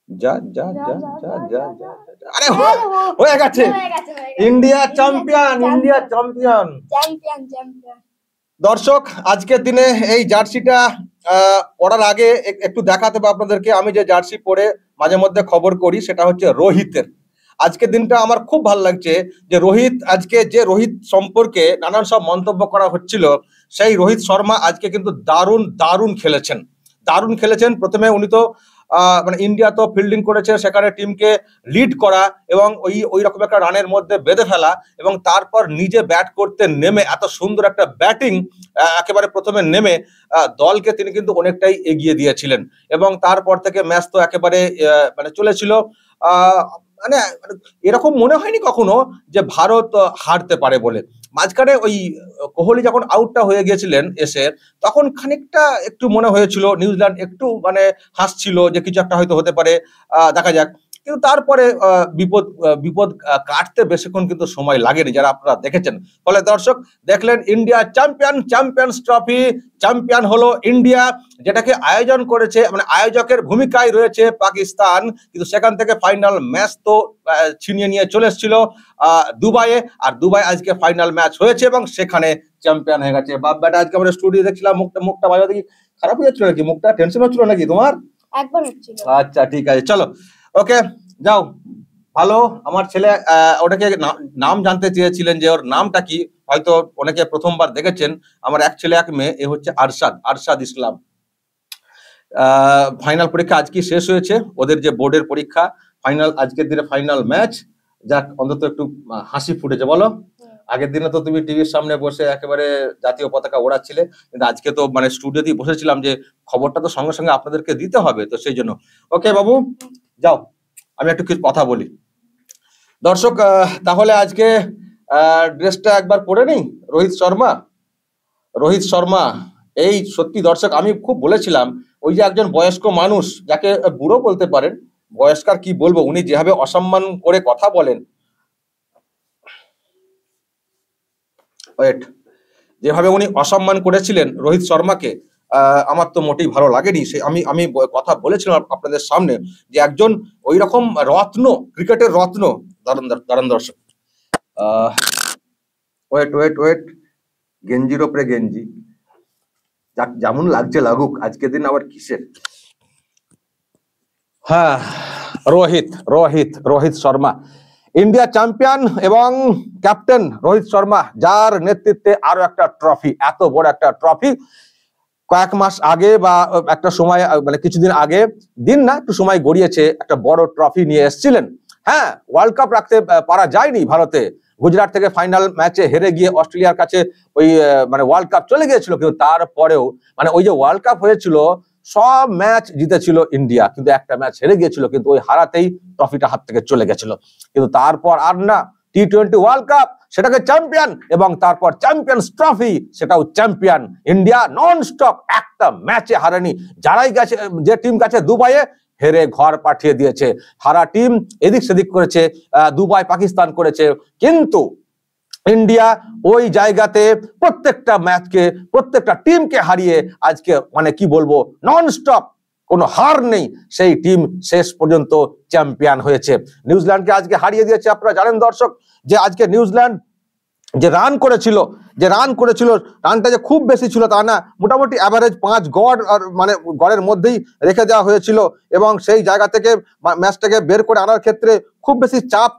যা যা যা যা যা যা আরে হয়ে গেছে, ইন্ডিয়া চ্যাম্পিয়ন, ইন্ডিয়া চ্যাম্পিয়ন। দর্শক আজকের দিনে এই জার্সিটা পড়ার আগে একটু দেখাতে হবে আপনাদেরকে। আমি যে জার্সি পরে মাঝে মধ্যে খবর করি সেটা হচ্ছে রোহিতের। আজকের দিনটা আমার খুব ভালো লাগছে যে রোহিত, আজকে যে রোহিত সম্পর্কে নানান সব মন্তব্য করা হচ্ছিল, সেই রোহিত শর্মা আজকে কিন্তু দারুণ দারুণ খেলেছেন, দারুণ খেলেছেন। প্রথমে উনি তো মানে ইন্ডিয়া তো ফিল্ডিং করেছে, সেখানে টিমকে লিড করা এবং ওই রকম একটা রানের মধ্যে বেঁধে ফেলা, এবং তারপর নিজে ব্যাট করতে নেমে এত সুন্দর একটা ব্যাটিং, একেবারে প্রথমে নেমে দলকে তিনি কিন্তু অনেকটাই এগিয়ে দিয়েছিলেন। এবং তারপর থেকে ম্যাচ তো একেবারে মানে চলেছিল। মানে এরকম মনে হয়নি কখনো যে ভারত হারতে পারে বলে। মাঝখানে ওই কোহলি যখন আউটটা হয়ে গিয়েছিলেন এসে, তখন খানিকটা একটু মনে হয়েছিল নিউজিল্যান্ড একটু মানে হাসছিল যে কিছু একটা হয়তো হতে পারে, দেখা যাক। কিন্তু তারপরে বিপদ কাটতে বেশিক্ষণ কিন্তু সময় লাগেনি, যারা আপনারা দেখেছেন। ফলে দর্শক দেখলেন India champion, champions trophy champion হলো ইন্ডিয়া, যেটাকে আয়োজন করেছে মানে আয়োজকের ভূমিকায় রয়েছে পাকিস্তান। কিন্তু সেখান থেকে ফাইনাল ম্যাচ তো ছিনিয়ে নিয়ে চলে এসেছিল দুবাইয়ে, আর দুবাই আজকে ফাইনাল ম্যাচ হয়েছে এবং সেখানে চ্যাম্পিয়ন হয়ে গেছে। বাপ বেটা আজকে আমরা স্টুডিও দেখছিলাম, মুখটা বাজা দেখি খারাপ হয়ে যাচ্ছিল নাকি? মুখটা টেনশন হচ্ছিল নাকি তোমার? একবার হচ্ছিল। আচ্ছা ঠিক আছে, চলো ওকে যাও। ভালো, আমার ছেলে ওটাকে নাম জানতে চেয়েছিলেন যে ওর নামটা কি, হয়তো অনেকে প্রথমবার দেখেছেন। আমার এক ছেলে এক মেয়ে, এ হচ্ছে আরশাদ ইসলাম। ফাইনাল পরীক্ষা আজকে শেষ হয়েছে, ওদের যে বোর্ডের পরীক্ষা, ফাইনাল আজকের দিনে ফাইনাল ম্যাচ। যাক অন্তত একটু হাসি ফুটেছে বলো। আগের দিনে তো তুমি টিভির সামনে বসে একেবারে জাতীয় পতাকা ওড়াচ্ছিলে, কিন্তু আজকে তো মানে স্টুডিওতেই বসেছিলাম যে খবরটা তো সঙ্গে সঙ্গে আপনাদেরকে দিতে হবে, তো সেই জন্য। ওকে বাবু যাও, আমি একটু কিছু কথা বলি। দর্শক তাহলে আজকে ড্রেসটা একবার পরে নিই। রোহিত শর্মা এই সত্যি দর্শক, আমি খুব বলেছিলাম ওই যে একজন বয়স্ক মানুষ, যাকে বুড়ো বলতে পারেন, বয়স্কার কি বলবো, উনি যেভাবে অসম্মান করে কথা বলেন, যেভাবে উনি অসম্মান করেছিলেন রোহিত শর্মাকে, আমার তো মোটেই ভালো লাগেনি। সে আমি কথা বলেছিলাম আপনাদের সামনে যে একজন ওই রকম রত্ন, ক্রিকেটের রত্ন। দারুণ দর্শক, ওয়েট, গেঞ্জির ওপরে গেঞ্জি, যেমন লাগছে লাগুক, আজকের দিন আবার কিসের। হ্যাঁ, রোহিত শর্মা ইন্ডিয়া চ্যাম্পিয়ন এবং ক্যাপ্টেন রোহিত শর্মা, যার নেতৃত্বে আরো একটা ট্রফি, এত বড় একটা ট্রফি কয়েক মাস আগে বা একটা সময় মানে কিছুদিন আগে, দিন না একটু সময় গড়িয়েছে, একটা বড় ট্রফি নিয়ে এসেছিলেন। হ্যাঁ, ওয়ার্ল্ড কাপ রাখতে পারা যায়নি ভারতে, গুজরাট থেকে ফাইনাল ম্যাচে হেরে গিয়ে অস্ট্রেলিয়ার কাছে ওই মানে ওয়ার্ল্ড কাপ চলে গিয়েছিল। কিন্তু তারপরেও মানে ওই যে ওয়ার্ল্ড কাপ হয়েছিল, সব ম্যাচ জিতেছিল ইন্ডিয়া, কিন্তু একটা ম্যাচ হেরে গিয়েছিল, কিন্তু ওই হারাতেই ট্রফিটা হাত থেকে চলে গেছিল। কিন্তু তারপর আর না, টি-20 ওয়ার্ল্ড কাপ সেটাকে চ্যাম্পিয়ন, এবং তারপর চ্যাম্পিয়ন্স ট্রফি সেটাও চ্যাম্পিয়ন। ইন্ডিয়া নন স্টপ একটা ম্যাচে হারেনি, যারাই গেছে, যে টিম গেছে দুবাইয়ে হেরে ঘর পাঠিয়ে দিয়েছে। হারা টিম এদিক সেদিক করেছে, দুবাই পাকিস্তান করেছে, কিন্তু ইন্ডিয়া ওই জায়গাতে প্রত্যেকটা ম্যাচকে, প্রত্যেকটা টিমকে হারিয়ে আজকে মানে কি বলবো, নন স্টপ কোনো হার নেই, সেই টিম শেষ পর্যন্ত চ্যাম্পিয়ন হয়েছে। নিউজিল্যান্ডকে আজকে হারিয়ে দিয়েছে। আপনারা জানেন দর্শক যে আজকে নিউজিল্যান্ড যে রান করেছিল, রানটা যে খুব বেশি ছিল তা না, মোটামুটি অ্যাভারেজ 5 গড়, আর মানে গড়ের মধ্যেই রেখে দেওয়া হয়েছিল, এবং সেই জায়গা থেকে ম্যাচটাকে বের করে আনার ক্ষেত্রে খুব বেশি চাপ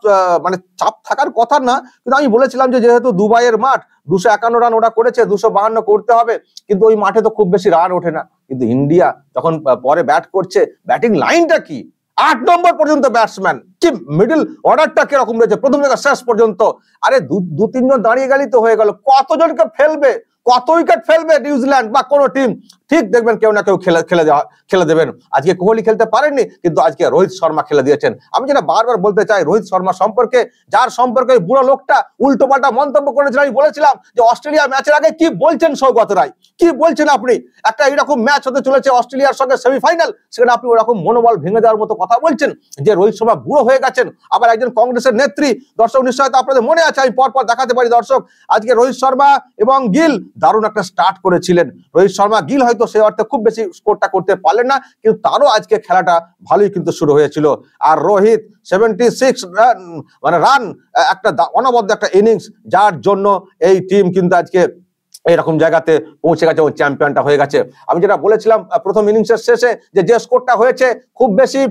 থাকার কথা না। কিন্তু আমি বলেছিলাম যে যেহেতু দুবাইয়ের মাঠ, 251 রান ওরা করেছে, 252 করতে হবে, কিন্তু ওই মাঠে তো খুব বেশি রান ওঠে না। কিন্তু ইন্ডিয়া যখন পরে ব্যাট করছে, ব্যাটিং লাইনটা কি, 8 নম্বর পর্যন্ত ব্যাটসম্যান, কি মিডল অর্ডারটা কিরকম রয়েছে প্রথম থেকে শেষ পর্যন্ত। আরে দু তিনজন দাঁড়িয়ে গেলেই তো হয়ে গেল, কতজনকে ফেলবে, কত উইকেট ফেলবে নিউজিল্যান্ড বা কোনো টিম, ঠিক দেখবেন কেউ না কেউ খেলে দেবেন। আজকে কোহলি খেলতে পারেননি, কিন্তু আজকে রোহিত শর্মা খেলে দিয়েছেন। আমি যেটা বারবার বলতে চাই রোহিত শর্মা সম্পর্কে, যার সম্পর্কে বুড়ো লোকটা উল্টো পাল্টা মন্তব্য করেছিল, আমি বলেছিলাম যে অস্ট্রেলিয়া ম্যাচের আগে কি বলছেন সৌগত রায়, কি বলছেন আপনি? একটা এরকম ম্যাচ হতে চলেছে অস্ট্রেলিয়ার সঙ্গে সেমিফাইনাল, সেখানে আপনি ওরকম মনোবল ভেঙে দেওয়ার মতো কথা বলছেন যে রোহিত শর্মা বুড়ো হয়ে গেছেন। আবার একজন কংগ্রেসের নেত্রী, দর্শক নিশ্চয়ই আপনাদের মনে আছে, আমি পরপর দেখাতে পারি দর্শক, আজকে রোহিত শর্মা এবং গিল দারুণ একটা স্টার্ট করেছিলেন রোহিত শর্মা। গিল হয়তো সেই অর্থে খুব বেশি স্কোরটা করতে পারলেন না, কিন্তু তারও আজকে খেলাটা ভালোই কিন্তু শুরু হয়েছিল। আর রোহিত 76 রান, একটা অনবদ্য একটা ইনিংস, যার জন্য এই টিম কিন্তু আজকে এরকম জায়গাতে পৌঁছে গেছে এবং চ্যাম্পিয়নটা হয়ে গেছে। আমি যেটা বলেছিলাম প্রথম ইনিংসের শেষে, যে স্কোরটা হয়েছে খুব বেশি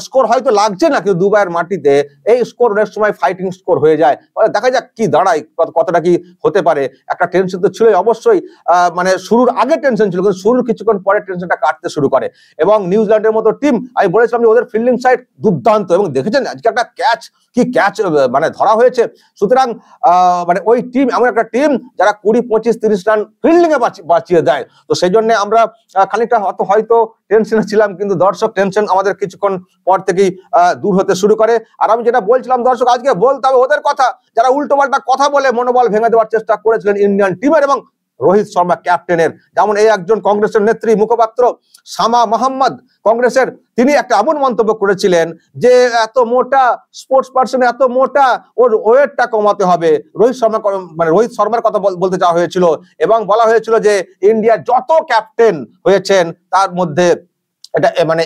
স্কোর হয়তো লাগছে না, কিন্তু দুবাইয়ের মাটিতে এই স্কোর অনেক সময় ফাইটিং স্কোর হয়ে যায়। দেখা যাক কি দাঁড়ায়, কতটা কি হতে পারে। একটা টেনশন তো ছিলই অবশ্যই, মানে শুরুর আগে টেনশন ছিল, কিন্তু শুরুর কিছুক্ষণ পরে টেনশনটা কাটতে শুরু করে। এবং নিউজিল্যান্ডের মতো টিম, আমি বলেছিলাম যে ওদের ফিল্ডিং সাইড দুর্দান্ত, এবং দেখেছেন আজকে একটা ক্যাচ, কি ক্যাচ মানে ধরা হয়েছে। সুতরাং মানে ওই টিম এমন একটা টিম যারা 20, 25, 30 রান ফিল্ডিং এ বাঁচিয়ে দেয়। তো সেই জন্য আমরা খানিকটা হয়তো টেনশনে ছিলাম, কিন্তু দর্শক টেনশন আমাদের কিছুক্ষণ পর থেকেই দূর হতে শুরু করে। আর আমি যেটা বলছিলাম দর্শক, আজকে বলতে হবে ওদের কথা, যারা উল্টো পাল্টা কথা বলে মনোবল ভেঙে দেওয়ার চেষ্টা করেছিলেন ইন্ডিয়ান টিমের এবং রোহিত শর্মা ক্যাপ্টেনের। যেমন এই একজন কংগ্রেসের নেত্রী, মুখপাত্র শামা মোহাম্মদ কংগ্রেসের, তিনি একটা এমন মন্তব্য করেছিলেন যে এত মোটা স্পোর্টস পার্সন, এত মোটা, ওর ওয়েটটা কমাতে হবে। রোহিত শর্মার কথা বলতে চাওয়া হয়েছিল এবং বলা হয়েছিল যে ইন্ডিয়ার যত ক্যাপ্টেন হয়েছেন তার মধ্যে এটা মানে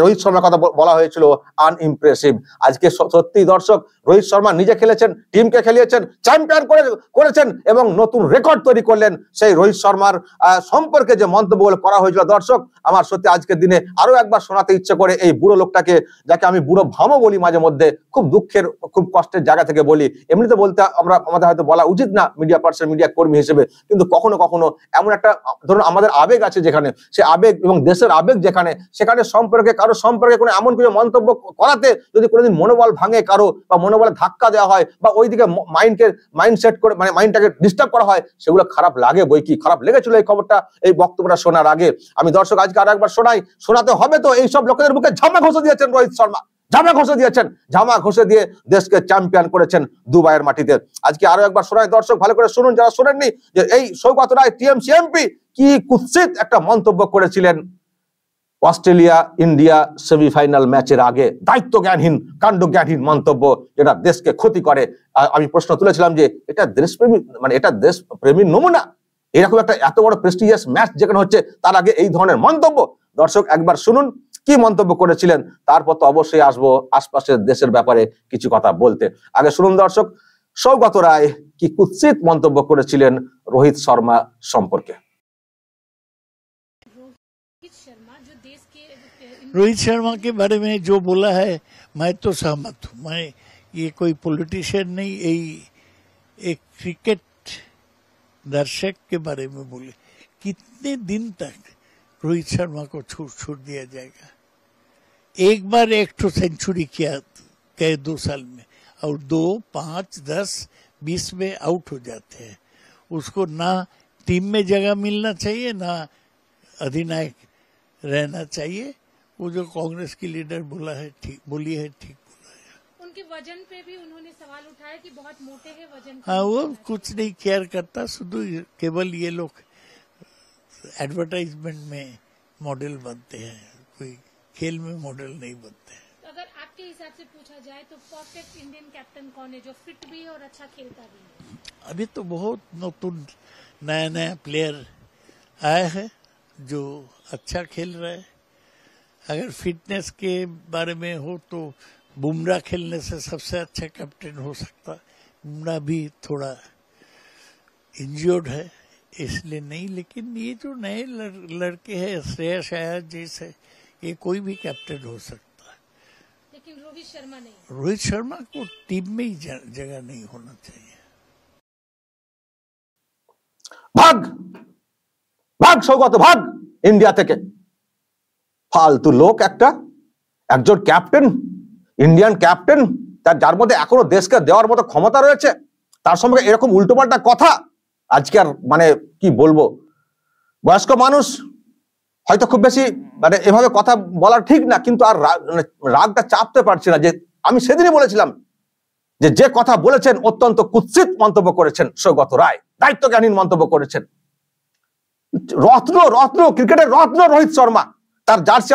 রোহিত শর্মার কথা বলা হয়েছিল আনইমপ্রেসিভ। আজকে সত্যি দর্শক, রোহিত শর্মা নিজে খেলেছেন, টিমকে খেলিয়েছেন, চ্যাম্পিয়ন করেছেন এবং নতুন রেকর্ড তৈরি করলেন। সেই রোহিত শর্মার সম্পর্কে যে মন্তব্যগুলো করা হয়েছিল দর্শক, আমার সত্যি আজকের দিনে আরো একবার শোনাতে ইচ্ছে করে এই বুড়ো লোকটাকে, যাকে আমি বুড়ো ভামও বলি মাঝে মধ্যে, খুব দুঃখের, খুব কষ্টের জায়গা থেকে বলি। এমনিতে বলতে আমাদের হয়তো বলা উচিত না মিডিয়া পার্সন, মিডিয়া কর্মী হিসেবে, কিন্তু কখনো কখনো এমন একটা, ধরুন আমাদের আবেগ আছে যেখানে, সে আবেগ এবং দেশের আবেগ যেখানে, সেখানে সম্পর্কে কারো সম্পর্কে কোনো এমন কিছু মন্তব্য করাতে যদি কোনোদিন মনোবল ভাঙে কারো, বা মনোবলে ধাক্কা দেওয়া হয়, বা ওইদিকে মাইন্ডসেট করে মানে মাইন্ডটাকে ডিস্টার্ব করা হয়, সেগুলো খারাপ লাগে বই কি। খারাপ লেগেছিল এই খবরটা, এই বক্তব্যটা শোনার আগে। আমি দর্শক আজকে আরো একবার শোনাতে হবে তো, এইসব লোকেদের মুখে ঝামা ঘষে দিয়েছেন রোহিত শর্মা, ঝামা ঘষে দিয়ে দেশকে চ্যাম্পিয়ন করেছেন দুবাইয়ের মাটিতে। আজকে আরো একবার শোনাই দর্শক, ভালো করে শুনুন যারা শোনেননি, যে এই সৌগত রায় টিএমসি এমপি কি কুৎসিত একটা মন্তব্য করেছিলেন অস্ট্রেলিয়া ইন্ডিয়া সেমিফাইনাল ম্যাচের আগে। দায়িত্ব জ্ঞানহীন, কাণ্ড জ্ঞানহীন মন্তব্য, যেটা দেশকে ক্ষতি করে। আমি প্রশ্ন তুলেছিলাম যে এটা দেশপ্রেমী, মানে এটা দেশপ্রেমীর নমুনা? এরকম একটা এত বড় প্রেস্টিজিয়াস ম্যাচ যেখানে হচ্ছে, তার আগে এই ধরনের মন্তব্য। দর্শক একবার শুনুন কি মন্তব্য করেছিলেন, তারপর তো অবশ্যই আসবো আশপাশের দেশের ব্যাপারে কিছু কথা বলতে। আগে শুনুন দর্শক, সৌগত রায় কি কুৎসিত মন্তব্য করেছিলেন রোহিত শর্মা সম্পর্কে। रोहित शर्मा के बारे में जो बोला है मैं तो सहमत हूँ। मैं ये कोई पॉलिटिशियन नहीं, एक क्रिकेट दर्शक के बारे में बोले। कितने दिन तक रोहित शर्मा को छूट दिया जाएगा? एक बार एक तो सेंचुरी किया कई 2 साल में, और 2, 5, 10, 20 में आउट हो जाते हैं। उसको ना टीम में जगह मिलना चाहिए, ना अधिनायक रहना चाहिए। वो जो कांग्रेस की लीडर बोली है ठीक बोला है। उनके वजन पे भी उन्होंने सवाल उठाया कि बहुत मोटे हैं वजन। हाँ, वो कुछ नहीं केयर करता, शुद्ध केवल ये लोग एडवर्टाइजमेंट में मॉडल बनते हैं, कोई खेल में मॉडल नहीं बनते हैं। तो अगर आपके हिसाब से पूछा जाए तो परफेक्ट इंडियन कैप्टन कौन है, जो फिट भी है और अच्छा खेलता भी है? अभी तो बहुत नতুন नया प्लेयर आया है जो अच्छा खेल रहा है। अगर फिटनेस के बारे में हो तो बुमराह खेलने से सबसे अच्छा कैप्टन हो सकता। बुमराह भी थोड़ा इंजर्ड है इसलिए नहीं, लेकिन ये जो नए लड़के हैं श्रेयस अय्यर जैसे, ये कोई भी कैप्टन हो सकता है। लेकिन रोहित शर्मा नहीं। रोहित शर्मा को टीम में ही जगह नहीं होना चाहिए। भाग भाग সৌগত, ভাগ ইন্ডিয়া থেকে। ফালতু লোক একটা, একজন ক্যাপ্টেন, ইন্ডিয়ান ক্যাপ্টেন, যার মধ্যে এখনো দেশকে দেওয়ার মতো ক্ষমতা রয়েছে, তার সম্পর্কে এরকম উল্টোপাল্টা কথা। আজকে আর মানে কি বলবো, বয়স্ক মানুষ হয়তো খুব বেশি মানে এভাবে কথা বলা ঠিক না, কিন্তু আর রাগটা চাপতে পারছি না। যে আমি সেদিনই বলেছিলাম যে কথা বলেছেন অত্যন্ত কুৎসিত মন্তব্য করেছেন সৌগত রায়, দায়িত্বজ্ঞানহীন মন্তব্য করেছেন। রত্ন ক্রিকেটের রত্ন রোহিত শর্মা, তার জার্সি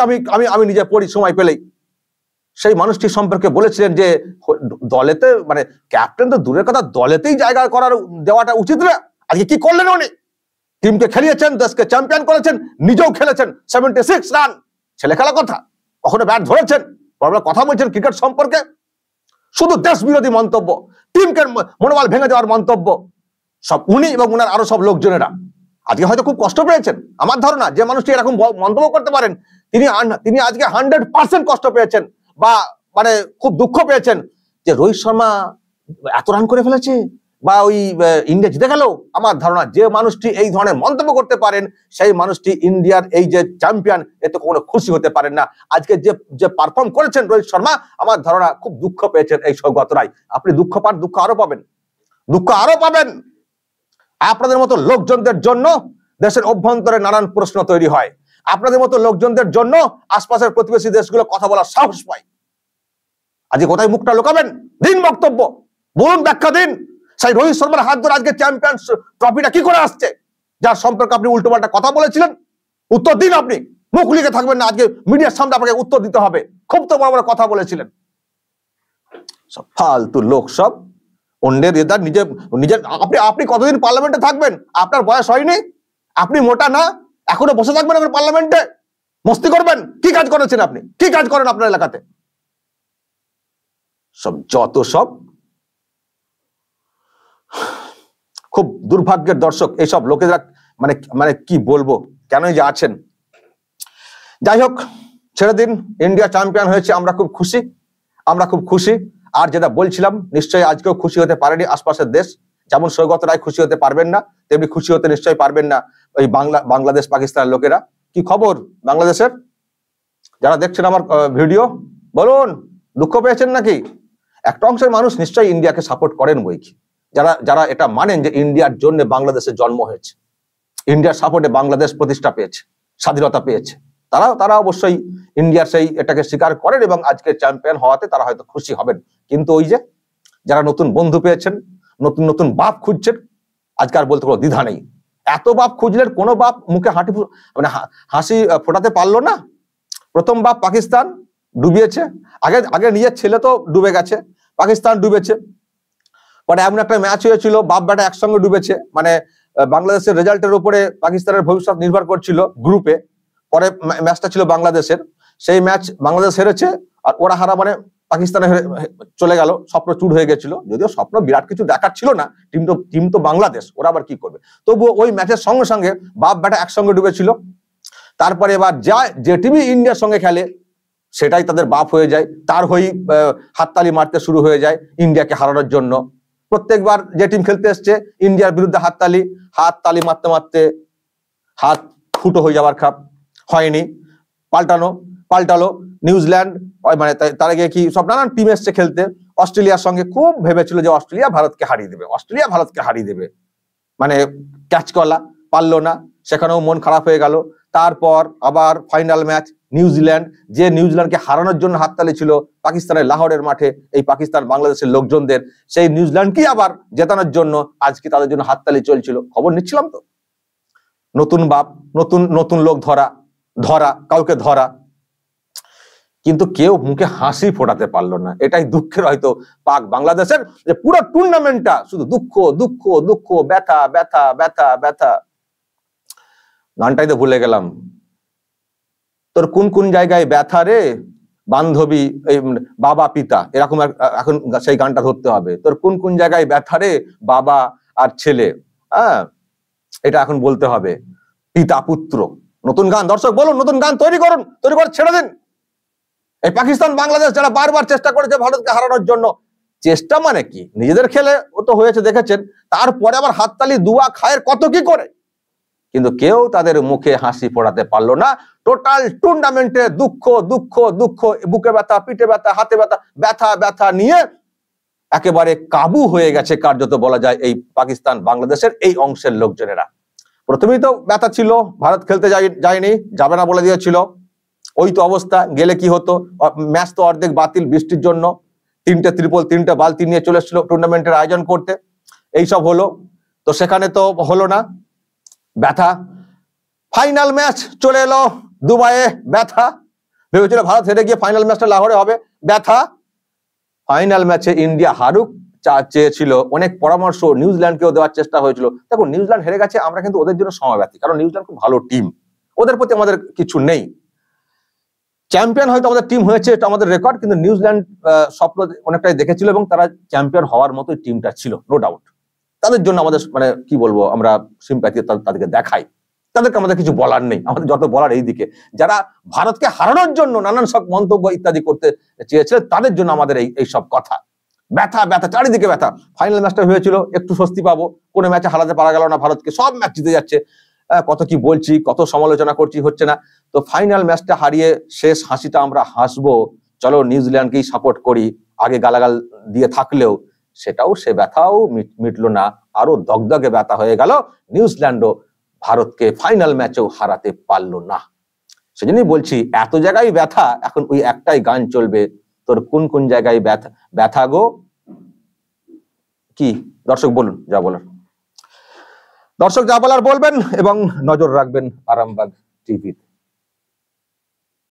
আমি নিজে পড়ি সময় পেলেই। সেই মানুষটি সম্পর্কে বলেছিলেন যে দলেতে মানে ক্যাপ্টেন তো দূরের কথা, দলেতেই জায়গা দেওয়াটা উচিত না। আজকে কি করলেন উনি? টিমকে খেলিয়েছেন, দেশকে চ্যাম্পিয়ন করেছেন, নিজেও খেলেছেন 76 রান। ছেলে খেলা কথা, কখনো ব্যাট ধরেছেন, কথা বলছেন ক্রিকেট সম্পর্কে, শুধু দেশ বিরোধী মন্তব্য, টিমকে মনোবল ভেঙে দেওয়ার মন্তব্য, সব উনি এবং উনার আরো সব লোকজনেরা। আজকে হয়তো খুব কষ্ট পেয়েছেন, আমার ধারণা যে মানুষটি এরকম মন্তব্য করতে পারেন তিনি আজকে 100% কষ্ট পেয়েছেন, বা মানে খুব দুঃখ পেয়েছেন যে রোহিত শর্মা এত রান করে ফেলেছে বা ওই ইন্ডিয়া জিতে গেল। আমার ধারণা যে মানুষটি এই ধরনের মন্তব্য করতে পারেন সেই মানুষটি ইন্ডিয়ার এই যে চ্যাম্পিয়ন এতে কোনো খুশি হতে পারেন না। আজকে যে পারফর্ম করেছেন রোহিত শর্মা, আমার ধারণা খুব দুঃখ পেয়েছেন এই সৌগত রায়। আপনি দুঃখ পান, দুঃখ আরো পাবেন, দুঃখ আরো পাবেন। আপনাদের মতো লোকজনদের জন্য দেশের অভ্যন্তরে নানান প্রশ্ন তৈরি হয়, আপনাদের মতো লোকজনদের জন্য আশপাশের প্রতিবেশী দেশগুলো কথা বলার সাহস পায়। আজকে কোথায় মুখটা লুকাবেন? দিন বক্তব্য, বলুন, ব্যাখ্যা দিন। সেই রোহিত শর্মার হাত ধরে আজকে চ্যাম্পিয়ন্স ট্রফিটা কি করে আসছে, যার সম্পর্কে আপনি উল্টোপাল্টা কথা বলেছিলেন? উত্তর দিন। আপনি মুখ লিখে থাকবেন না, আজকে মিডিয়ার সামনে আপনাকে উত্তর দিতে হবে। খুব তো বড় বড় কথা বলেছিলেন, সব ফালতু লোক, সব অন্যের এদার নিজের। আপনি কতদিন পার্লামেন্টে থাকবেন? আপনার বয়স হয়নি? আপনি মোটা না? এখনো বসে থাকবেন এখন পার্লামেন্টে, মস্তি করবেন? কি কাজ করেছেন আপনি? কি কাজ করেন আপনার এলাকাতে? সব যত সব খুব দুর্ভাগ্যের দর্শক এইসব লোকেরা, মানে কি বলবো, কেনই যে আছেন। যাই হোক, ছেড়ে দিন। ইন্ডিয়া চ্যাম্পিয়ন হয়েছে, আমরা খুব খুশি, আমরা খুব খুশি। আর যেটা বলছিলাম, নিশ্চয়ই আজকেও খুশি হতে পারেনি আশপাশের দেশ। যেমন সৌগত রায় খুশি হতে পারবেন না, তেমনি খুশি হতে নিশ্চয়ই পারবেন না ওই বাংলাদেশ পাকিস্তানের লোকেরা। কি খবর বাংলাদেশের? যারা দেখছেন আমার ভিডিও, বলুন, দুঃখ পেয়েছেন নাকি? একটা অংশের মানুষ নিশ্চয়ই ইন্ডিয়াকে সাপোর্ট করেন বই কি, যারা এটা মানেন যে ইন্ডিয়ার জন্য বাংলাদেশের জন্ম হয়েছে, ইন্ডিয়ার সাপোর্টে বাংলাদেশ প্রতিষ্ঠা পেয়েছে, স্বাধীনতা পেয়েছে, তারা অবশ্যই ইন্ডিয়ার সেই এটাকে স্বীকার করেন এবং আজকে চ্যাম্পিয়ন হওয়াতে তারা হয়তো খুশি হবেন। কিন্তু ওই যে যারা নতুন বন্ধু পেয়েছেন, নতুন নতুন বাপ খুঁজছেন, আজকে আর বলতে কোনো দ্বিধা নেই। এত বাপ খুঁজলেন, কোনো বাপ মুখে হাসি ফোটাতে পারলো না। প্রথম বাপ পাকিস্তান ডুবিয়েছে, আগে নিজের ছেলে তো ডুবে গেছে, পাকিস্তান ডুবেছে। পরে এমন একটা ম্যাচ হয়েছিল, বাপ বেটা একসঙ্গে ডুবেছে, মানে বাংলাদেশের রেজাল্টের উপরে পাকিস্তানের ভবিষ্যৎ নির্ভর করছিল গ্রুপে। পরে ম্যাচটা ছিল বাংলাদেশের, সেই ম্যাচ বাংলাদেশ হেরেছে, আর ওরা হারা মানে পাকিস্তানে চলে গেল। স্বপ্ন চুর হয়ে গেছিল, যদিও স্বপ্ন বিরাট কিছু দেখার ছিল না, টিম তো বাংলাদেশ, ওরা আবার কি করবে। তবুও ওই ম্যাচের সঙ্গে সঙ্গে বাপ বেটা একসঙ্গে ডুবেছিল। তারপরে এবার যে টিমই ইন্ডিয়ার সঙ্গে খেলে সেটাই তাদের বাপ হয়ে যায়, তার হয়ে হাততালি মারতে শুরু হয়ে যায় ইন্ডিয়াকে হারানোর জন্য। প্রত্যেকবার যে টিম খেলতে এসছে ইন্ডিয়ার বিরুদ্ধে হাততালি মারতে মারতে হাত ফুটো হয়ে যাওয়ার খাপ হয়নি। পাল্টালো নিউজিল্যান্ড, মানে তার আগে কি সব নানান টিম এসছে খেলতে। অস্ট্রেলিয়ার সঙ্গে খুব ভেবেছিল যে অস্ট্রেলিয়া ভারতকে হারিয়ে দেবে, মানে ক্যাচ কলা পারলো না, সেখানেও মন খারাপ হয়ে গেল। তারপর আবার ফাইনাল ম্যাচ যে নিউজিল্যান্ডকে হারানোর জন্য হাততালি ছিল পাকিস্তানের লাহোরের মাঠে এই পাকিস্তান বাংলাদেশের লোকজনদের, সেই নিউজিল্যান্ডকে আবার জেতানোর জন্য আজকে তাদের জন্য হাততালি চলছিল। খবর নিচ্ছিলাম তো। নতুন বাপ, নতুন লোক কাউকে ধরা, কিন্তু কেউ মুখে হাসি ফোটাতে পারলো না। এটাই দুঃখের হয়তো পাক বাংলাদেশের, যে পুরো টুর্নামেন্টটা শুধু দুঃখ, ব্যথা। গানটাই তো ভুলে গেলাম, তোর কোন জায়গায় ব্যথা রে বান্ধবী, বাবা পিতা, এরকম এখন সেই গানটা ধরতে হবে। তোর কোন জায়গায় ব্যথা রে বাবা আর ছেলে, এটা এখন বলতে হবে, পিতা পুত্র। নতুন গান দর্শক বলুন, নতুন গান তৈরি করে ছেড়ে দিন। এই পাকিস্তান বাংলাদেশ যারা বারবার চেষ্টা করেছে ভারতকে হারানোর জন্য, চেষ্টা মানে কি, নিজেদের খেলে ও তো হয়েছে দেখেছেন, তারপরে আবার হাততালি দুয়া খায়ের কত কি করে, কিন্তু কেউ তাদের মুখে হাসি ফোটাতে পারলো না। টোটাল টুর্নামেন্টে দুঃখ, বুকে ব্যথা, পিঠে ব্যথা, হাতে ব্যথা নিয়ে একেবারে কাবু হয়ে গেছে কার্যত বলা যায় এই পাকিস্তান বাংলাদেশের এই অংশের লোকজনেরা। প্রথমেই তো ব্যথা ছিল, ভারত খেলতে যায়নি, যাবে না বলে দিয়েছিল। ওই তো অবস্থা, গেলে কি হতো, ম্যাচ তো অর্ধেক বাতিল বৃষ্টির জন্য। 3টে ত্রিপল 3টে বালতি নিয়ে চলে এসেছিল টুর্নামেন্টের আয়োজন করতে, এইসব হলো। তো সেখানে তো হলো না, ব্যথা। ফাইনাল ম্যাচ চলে এলো দুবাইয়ে, ব্যথা। ভেবেছিল ভারত হেরে গিয়ে ফাইনাল ম্যাচটা লাহোরে হবে, ব্যথা। ফাইনাল ম্যাচে ইন্ডিয়া হারুক চেয়েছিল, অনেক পরামর্শ নিউজিল্যান্ডকেও দেওয়ার চেষ্টা হয়েছিল। দেখো নিউজিল্যান্ড হেরে গেছে, আমরা কিন্তু ওদের জন্য সমব্যথী, কারণ নিউজিল্যান্ড খুব ভালো টিম, ওদের প্রতি আমাদের কিছু নেই। চ্যাম্পিয়ন হয়তো আমাদের টিম হয়েছে, এটা আমাদের রেকর্ড, কিন্তু নিউজিল্যান্ড স্বপ্ন অনেকটাই দেখেছিল এবং তারা চ্যাম্পিয়ন হওয়ার মতোই টিমটা ছিল, নো ডাউট। তাদের জন্য আমাদের মানে কি বলবো, আমরা সিম্প্যাথি তাদেরকে দেখাই, তাদেরকে আমাদের কিছু বলার নেই। আমাদের যত বলার এই দিকে, যারা ভারতকে হারানোর জন্য নানান সব মন্তব্য ইত্যাদি করতে চেয়েছিল, তাদের জন্য আমাদের এই সব কথা। ব্যথা ব্যথা, চারিদিকে ব্যথা। ফাইনাল ম্যাচটা হয়েছিল, একটু স্বস্তি পাবো, কোনো ম্যাচে হারাতে পারা গেল না ভারতকে, সব ম্যাচ জিতে যাচ্ছে, কত কি বলছি, কত সমালোচনা করছি, হচ্ছে না। তো ফাইনাল ম্যাচটা হারিয়ে শেষ হাসিটা আমরা হাসবো, চলো নিউজিল্যান্ডকেই সাপোর্ট করি, আগে গালাগাল দিয়ে থাকলেও সেটাও, সে ব্যথাও মিটলো না, আরো দগদগে ব্যথা হয়ে গেল। নিউজিল্যান্ডও ভারতকে ফাইনাল ম্যাচেও হারাতে পারলো না। সেজন্যই বলছি এত জায়গায় ব্যথা, এখন ওই একটাই গান চলবে, তোর কোন কোন জায়গায় ব্যথা ব্যথা গো। কি দর্শক বলুন, যা বলার দর্শক যা বলার বলবেন, এবং নজর রাখবেন আরামবাগ টিভিতে।